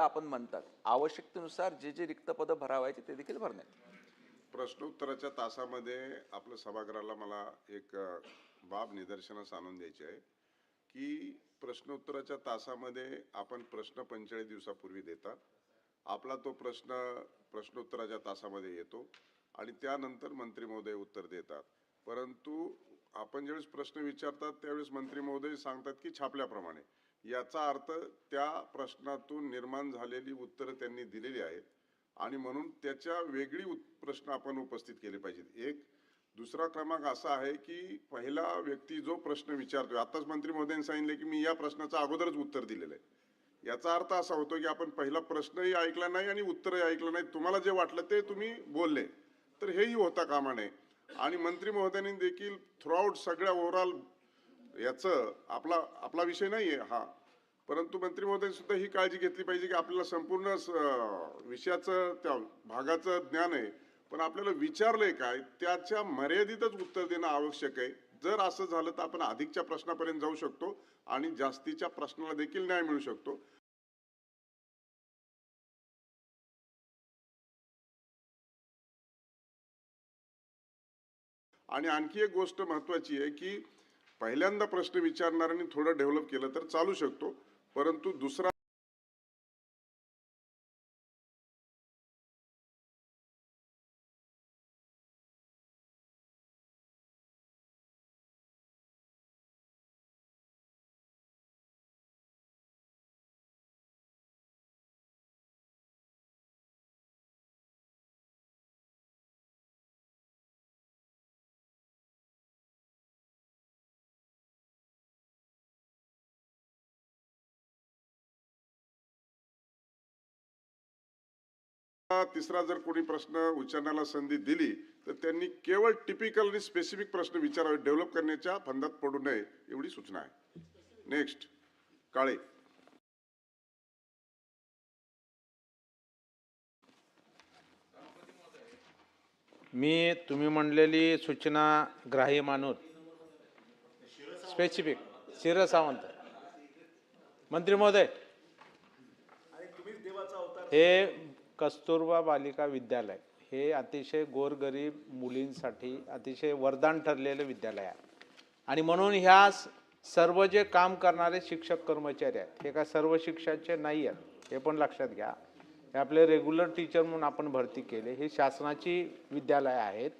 आपण म्हणतात आवश्यकतेनुसार जे जे रिक्त पद भरावायचे ते देखील भरण्यात। प्रश्नोत्तराच्या तासामध्ये आपल्या सभागृहाला मला एक बाब निदर्शनास आणून द्यायची आहे की प्रश्नोत्तराच्या तासामध्ये आपण प्रश्न 45 दिवसापूर्वी देतात। आपला तो प्रश्नोत्तराच्या तासामध्ये येतो आणि त्यानंतर मंत्री महोदय उत्तर देतात। परंतु आपण ज्यावेळेस प्रश्न विचारतात त्यावेळेस मंत्री महोदय सांगतात की छापल्याप्रमाणे, याचा अर्थ त्या प्रश्नातून निर्माण झालेली उत्तरं त्यांनी दिलेली आहेत आणि म्हणून त्याच्या वेगळी प्रश्न आपण उपस्थित केले पाहिजेत। एक दुसरा क्रमांक असा आहे की पहिला व्यक्ती जो प्रश्न विचारतोय, आताच मंत्री महोदयांनी सांगितले की मी या प्रश्नाचं अगोदरच उत्तर दिलेलं आहे, याचा अर्थ असा होतो की आपण पहिला प्रश्नही ऐकला नाही आणि उत्तरही ऐकलं नाही, तुम्हाला जे वाटलं ते तुम्ही बोलले, तर हेही होता कामा नये। आणि मंत्री महोदयांनी देखील थ्रूआउट सगळ्या ओव्हरऑल याचं आपला विषय नाहीये हा, परंतु मंत्री महोदयांनी सुद्धा ही काळजी घेतली पाहिजे की आपल्याला संपूर्ण विषयाचं त्या भागाचं ज्ञान आहे, पण आपल्याला विचारलंय काय त्याच्या मर्यादितच उत्तर देणं आवश्यक आहे। जर असं झालं तर आपण अधिकच्या प्रश्नापर्यंत जाऊ शकतो आणि जास्तीच्या प्रश्नाला देखील न्याय मिळू शकतो। आणि आणखी एक गोष्ट महत्त्वाची आहे की पहिल्यांदा प्रश्न विचारणाऱ्यांनी थोडं डेव्हलप केलं तर चालू शकतो, परंतु दुसरा तिसरा जर कोणी प्रश्न विचारण्याला संधी दिली तर त्यांनी केवळ टिपिकल आणि स्पेसिफिक प्रश्न विचारावे, डेव्हलप करण्याच्या फंदात पडू नये एवढी सूचना आहे। नेक्स्ट काळे। मी तुम्ही म्हणलेली सूचना ग्राह्य मानून स्पेसिफिक शिर सावंत मंत्री महोदय, हे कस्तुरबा बालिका विद्यालय हे अतिशय गोरगरीब मुलींसाठी अतिशय वरदान ठरलेलं विद्यालय आहे आणि म्हणून ह्या सर्व जे काम करणारे शिक्षक कर्मचारी आहेत हे काय सर्व शिक्षकाचे नाही आहेत, हे पण लक्षात घ्या। हे आपले रेग्युलर टीचर म्हणून आपण भरती केले, हे शासनाची विद्यालय आहेत,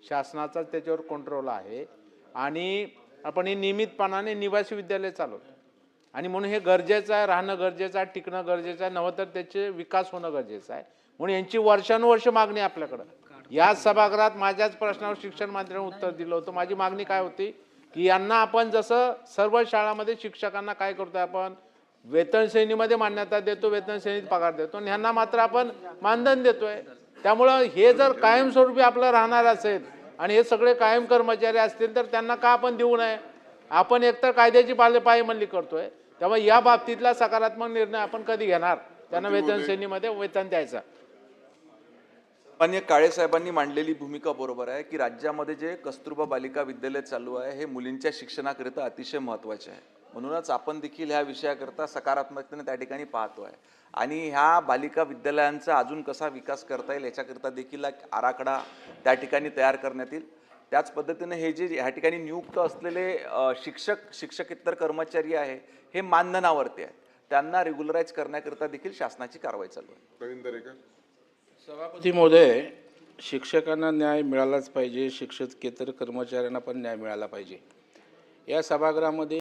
शासनाचा त्याच्यावर कंट्रोल आहे आणि आपण हे नियमितपणाने निवासी विद्यालय चालवतो आणि म्हणून हे गरजेचं आहे, राहणं गरजेचं आहे, टिकणं गरजेचं आहे, नव्हतं तर त्याचे विकास होणं गरजेचं आहे। म्हणून यांची वर्षानुवर्ष मागणी आपल्याकडं, याच सभागृहात माझ्याच प्रश्नावर शिक्षण मंत्र्यांनी उत्तर दिलं होतं। माझी मागणी काय होती की यांना आपण जसं सर्व शाळांमध्ये शिक्षकांना काय करतोय, आपण वेतन श्रेणीमध्ये मान्यता देतो, वेतन श्रेणीत पगार देतो आणि ह्यांना मात्र आपण मानधन देतोय। त्यामुळं हे जर कायमस्वरूपी आपलं राहणार असेल आणि हे सगळे कायम कर्मचारी असतील तर त्यांना का आपण देऊ नये? आपण एकतर कायद्याची पायमल्ली करतोय, त्यामुळे या बाबतीतला सकारात्मक निर्णय आपण कधी घेणार, त्यांना वेतन श्रेणीमध्ये वेतन द्यायचं। माननीय काळे साहेबांनी मांडलेली भूमिका बरोबर आहे की राज्यामध्ये जे कस्तुरबा बालिका विद्यालय चालू आहे हे मुलींच्या शिक्षणाकरिता अतिशय महत्त्वाचे आहे, म्हणूनच आपण देखील ह्या विषयाकरता सकारात्मकतेने त्या ठिकाणी पाहतोय आणि ह्या बालिका विद्यालयांचा अजून कसा विकास करता येईल याच्याकरता देखील एक आराखडा त्या ठिकाणी तयार करण्यात येईल। त्याच पद्धतीने हे जे ह्या ठिकाणी नियुक्त असलेले शिक्षकेतर कर्मचारी आहे हे मानधनावरती आहे, त्यांना रेग्युलराइज करण्याकरता देखील शासनाची कारवाई चालू आहे। रवींद्र रेखा। सभापती महोदय, शिक्षकांना न्याय मिळालाच पाहिजे, शिक्षकेतर कर्मचाऱ्यांना पण न्याय मिळाला पाहिजे। या सभागृहामध्ये